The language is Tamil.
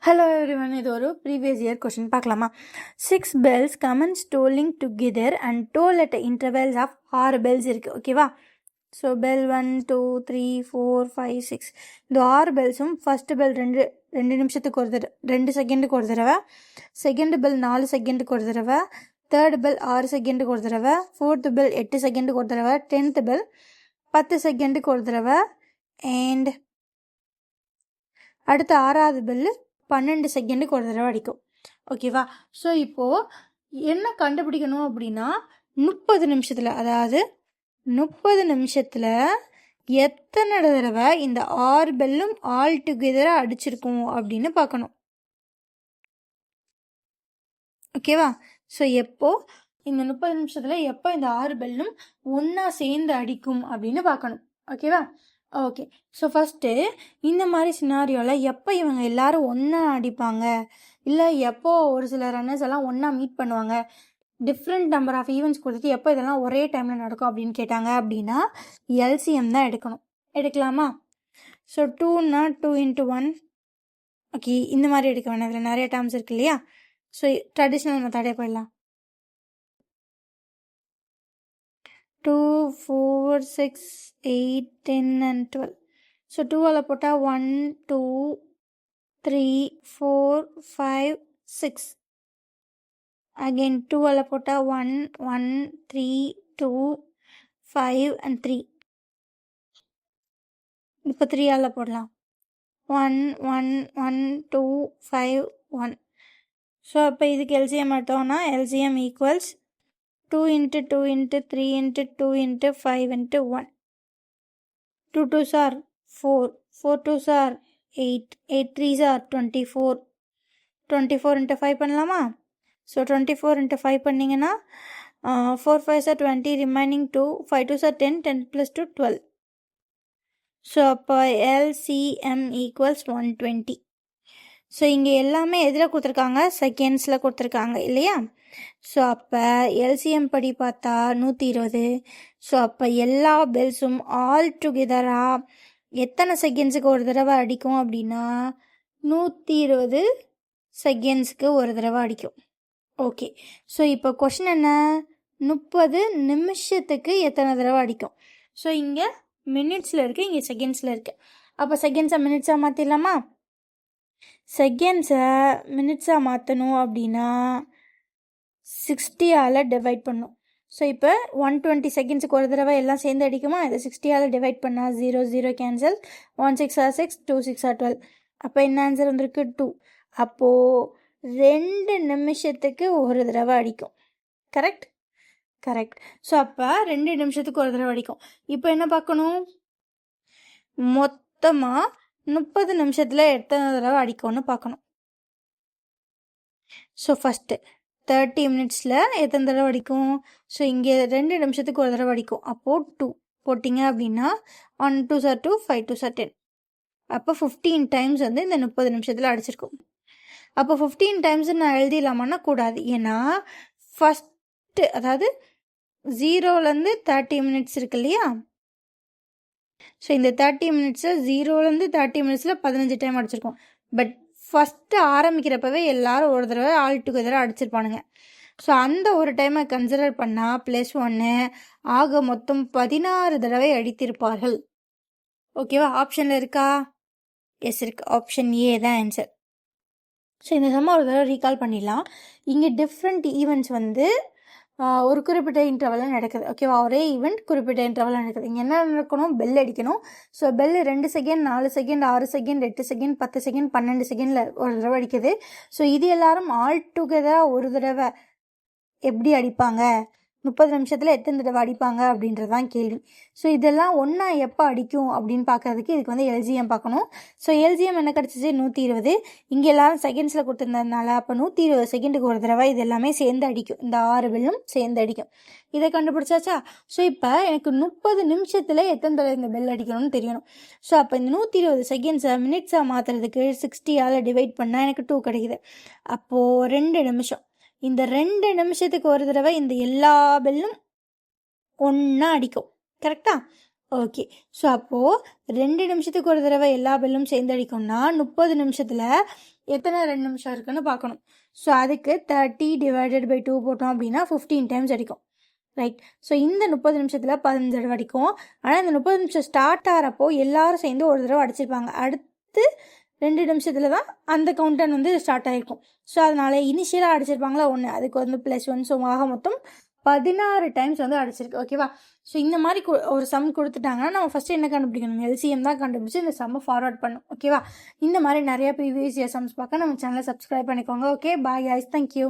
ஹலோ எவ்ரிவன், இது ஒரு ப்ரீவியஸ் இயர் கொஷின் பார்க்கலாமா? 6 bells commence tolling together and toll at intervals of 6 bells இருக்குது. ஓகேவா? ஸோ பெல் 1 2 3 4 5 6 இந்த 6 பெல்ஸும் ஃபஸ்ட்டு பெல் ரெண்டு நிமிஷத்துக்கு ஒரு தடவை 2 செகண்டுக்கு ஒரு தடவை, செகண்ட் பெல் 4 செகண்டுக்கு ஒரு தடவை, தேர்டு பெல் 6 செகண்டுக்கு ஒரு தடவை, ஃபோர்த்து பெல் 8 செகண்டுக்கு ஒரு தடவை, 10th பெல் 10 செகண்டுக்கு ஒரு தடவை, அண்ட் அடுத்த 6வது பெல்லு 12 செகண்டுக்கு ஒரு தடவை அடிக்கும். ஓகேவா? ஸோ இப்போது என்ன கண்டுபிடிக்கணும் அப்படின்னா 30 நிமிஷத்தில், அதாவது 30 நிமிஷத்தில் எத்தனை தடவை இந்த 6 பெல்லும் ஆல் டுகெதராக அடிச்சிருக்கும் அப்படின்னு பார்க்கணும். ஓகேவா? ஸோ எப்போது இந்த 30 நிமிஷத்தில் எப்போ இந்த 6 பெல்லும் ஒன்றா சேர்ந்து அடிக்கும் அப்படின்னு பார்க்கணும். ஓகேவா? ஓகே. ஸோ ஃபஸ்ட்டு இந்த மாதிரி சினாரியோவில் எப்போ இவங்க எல்லாரும் ஒன்றா அடிப்பாங்க, இல்லை எப்போ ஒரு சில ரன்னர்ஸ் எல்லாம் ஒன்றா மீட் பண்ணுவாங்க, டிஃப்ரெண்ட் நம்பர் ஆஃப் ஈவெண்ட்ஸ் கொடுத்துட்டு எப்போ இதெல்லாம் ஒரே டைமில் நடக்கும் அப்படின்னு கேட்டாங்க அப்படின்னா எல்சிஎம் தான் எடுக்கணும். எடுக்கலாமா? ஸோ 2னா 2 × 1. ஓகே, இந்த மாதிரி எடுக்க வேணாம், இதில் நிறைய டேர்ம்ஸ் இருக்கு இல்லையா? ஸோ ட்ரெடிஷ்னல் மெத்தடே போயிடலாம். 2 4 6 8 10 and 12. ஸோ 2ஆல் போட்டால் 1 2 3 4 5 6. அகெயின் 2ஆல் போட்டால் 1 1 3 2 5 and 3. இப்போ 3ஆல் போடலாம் 1 1 1 2 5 1. ஸோ அப்போ இதுக்கு எல்சிஎம் எடுத்தோம்னா LCM equals 2 × 2 × 3 × 2 × 5 × 1. 2 2s are 4, 4 2s are 8, 8 3s are 24. 24 × 5 பண்ணலாமா? ஸோ 24 × 5 பண்ணிங்கன்னா 4 5s are 20, remaining 2, 5 2s are 10, 10 + 2 12. So அப்போ எல்சிஎம் ஈக்குவல்ஸ் 120. ஸோ இங்கே எல்லாமே எதில் கொடுத்துருக்காங்க? செகண்ட்ஸில் கொடுத்துருக்காங்க இல்லையா? ஸோ அப்போ எல்சிஎம் படி பார்த்தா 120. ஸோ அப்போ எல்லா பெல்ஸும் ஆல் டுகெதராக எத்தனை செகண்ட்ஸுக்கு ஒரு தடவை அடிக்கும் அப்படின்னா 120 செகண்ட்ஸுக்கு ஒரு தடவை அடிக்கும். ஓகே. ஸோ இப்போ கொஷின் என்ன? 30 நிமிஷத்துக்கு எத்தனை தடவை அடிக்கும்? ஸோ இங்கே மினிட்ஸில் இருக்குது, இங்கே செகண்ட்ஸில் இருக்குது. அப்போ செகண்ட்ஸை மினிட்ஸாக மாற்றிடலாமா? செகண்ட்ஸை மினிட்ஸாக மாற்றணும் அப்படின்னா 60ஆல் டிவைட் பண்ணும். ஸோ இப்போ 120 செகண்ட்ஸுக்கு ஒரு தடவை எல்லாம் சேர்ந்து அடிக்குமா? இதை 60ஆல் டிவைட் பண்ணால் 0 0 கேன்சல், 1 6 are 6, 2 6 are 12. அப்போ என்ன ஆன்சர் வந்திருக்கு? 2. அப்போது 2 நிமிஷத்துக்கு ஒரு தடவை அடிக்கும். கரெக்ட்? கரெக்ட். ஸோ அப்போ 2 நிமிஷத்துக்கு ஒரு தடவை அடிக்கும். இப்போ என்ன பார்க்கணும்? மொத்தமாக 30 நிமிஷத்தில் எத்தனை தடவை அடிக்கும்னு பார்க்கணும். ஸோ ஃபஸ்ட்டு 30 மினிட்ஸில் எத்தனை தடவை அடிக்கும்? ஸோ இங்கே 2 நிமிஷத்துக்கு ஒரு தடவை அடிக்கும். அப்போது 2 போட்டிங்க அப்படின்னா 1 2s are 2, 5 2s are 10. அப்போ 15 டைம்ஸ் வந்து இந்த 30 நிமிஷத்தில் அடிச்சிருக்கும். அப்போ 15 டைம்ஸ் நான் எழுதிடலாமான்னா கூடாது. ஏன்னா ஃபஸ்ட்டு, அதாவது 0லேருந்து 30 மினிட்ஸ் இருக்கு இல்லையா? ஸோ இந்த 30 மினிட்ஸில் 0லேருந்து 30 மினிட்ஸில் 15 டைம் அடிச்சிருக்கோம். பட் ஃபஸ்ட்டு ஆரம்பிக்கிறப்பவே எல்லாரும் ஒரு தடவை ஆல் டுகெதராக அடிச்சிருப்பானுங்க. ஸோ அந்த ஒரு டைமை கன்சிடர் பண்ணால் +1 ஆக மொத்தம் 16 தடவை அடித்திருப்பார்கள். ஓகேவா? ஆப்ஷனில் இருக்கா? எஸ் இருக்குது. ஆப்ஷன் ஏ தான் ஆன்சர். ஸோ இந்த சம்மா ஒரு தடவை ரீகால் பண்ணிடலாம். இங்கே டிஃப்ரெண்ட் ஈவெண்ட்ஸ் வந்து ஒரு குறிப்பிட்ட இன்டர்வலில் நடக்குது. ஓகேவா? ஒரே ஈவெண்ட் குறிப்பிட்ட இன்டர்வலில் நடக்குது. இங்கே என்ன நடக்கணும்? பெல் அடிக்கணும். So bell 2 second 4 second 6 second 8 second 10 second 12 செகண்டில் ஒரு தடவை அடிக்குது. ஸோ இது எல்லாரும் ஆல் டுகெதராக ஒரு தடவை எப்படி அடிப்பாங்க, 30 நிமிஷத்தில் எத்தனை தடவை அடிப்பாங்க அப்படின்றதான் கேள்வி. ஸோ இதெல்லாம் ஒன்றா எப்போ அடிக்கும் அப்படின்னு பார்க்கறதுக்கு இதுக்கு வந்து எல்சிஎம் பார்க்கணும். ஸோ எல்சிஎம் என்ன கிடச்சிச்சு? 120. இங்கே எல்லாரும் செகண்ட்ஸில் கொடுத்துருந்ததுனால அப்போ 120 செகண்டுக்கு ஒரு தடவை இது எல்லாமே சேர்ந்து அடிக்கும். இந்த 6 பெல்லும் சேர்ந்து அடிக்கும். இதை கண்டுபிடிச்சாச்சா? ஸோ இப்போ எனக்கு 30 நிமிஷத்தில் எத்தனை தடவை இந்த பெல் அடிக்கணும்னு தெரியணும். ஸோ அப்போ இந்த 120 செகண்ட்ஸை மினிட்ஸாக மாற்றுறதுக்கு 60ஆல் டிவைட் பண்ணால் எனக்கு 2 கிடைக்குது. அப்போது 2 நிமிஷம். இந்த 2 நிமிஷத்துக்கு ஒரு தடவை இந்த எல்லா பெல்லும் ஒன்றா அடிக்கும். கரெக்டா? ஓகே. ஸோ அப்போது 2 நிமிஷத்துக்கு ஒரு தடவை எல்லா பெல்லும் சேர்ந்து அடிக்கும்னா 30 நிமிஷத்தில் எத்தனை 2 நிமிஷம் இருக்குன்னு பார்க்கணும். ஸோ அதுக்கு 30 டிவைடட் பை 2 போட்டோம் அப்படின்னா 15 டைம்ஸ் அடிக்கும். ரைட். ஸோ இந்த 30 நிமிஷத்தில் 15 தடவை அடிக்கும். ஆனால் இந்த 30 நிமிஷம் ஸ்டார்ட் ஆகிறப்போ எல்லாரும் சேர்ந்து ஒரு தடவை அடிச்சிருப்பாங்க. அடுத்து 2 நிமிஷத்தில் தான் அந்த கவுண்டன் வந்து ஸ்டார்ட் ஆகிருக்கும். ஸோ அதனால் இனிஷியலாக அடிச்சிருப்பாங்களா ஒன்று, அதுக்கு வந்து +1. ஸோ ஆக மொத்தம் 16 டைம்ஸ் வந்து அடிச்சிருக்கு. ஓகேவா? ஸோ இந்த மாதிரி ஒரு சம் கொடுத்துட்டாங்கன்னா நம்ம ஃபஸ்ட்டு என்ன கண்டுபிடிக்கணும், எல்சிஎம் தான் கண்டுபிடிச்சி இந்த சம்மை ஃபார்வர்ட் பண்ணணும். ஓகேவா? இந்த மாதிரி நிறையா ப்ரீவியஸ் இயர் சம்ஸ் பார்க்க நம்ம சேனலை சப்ஸ்கிரைப் பண்ணிக்கோங்க. Okay, bye guys, thank you.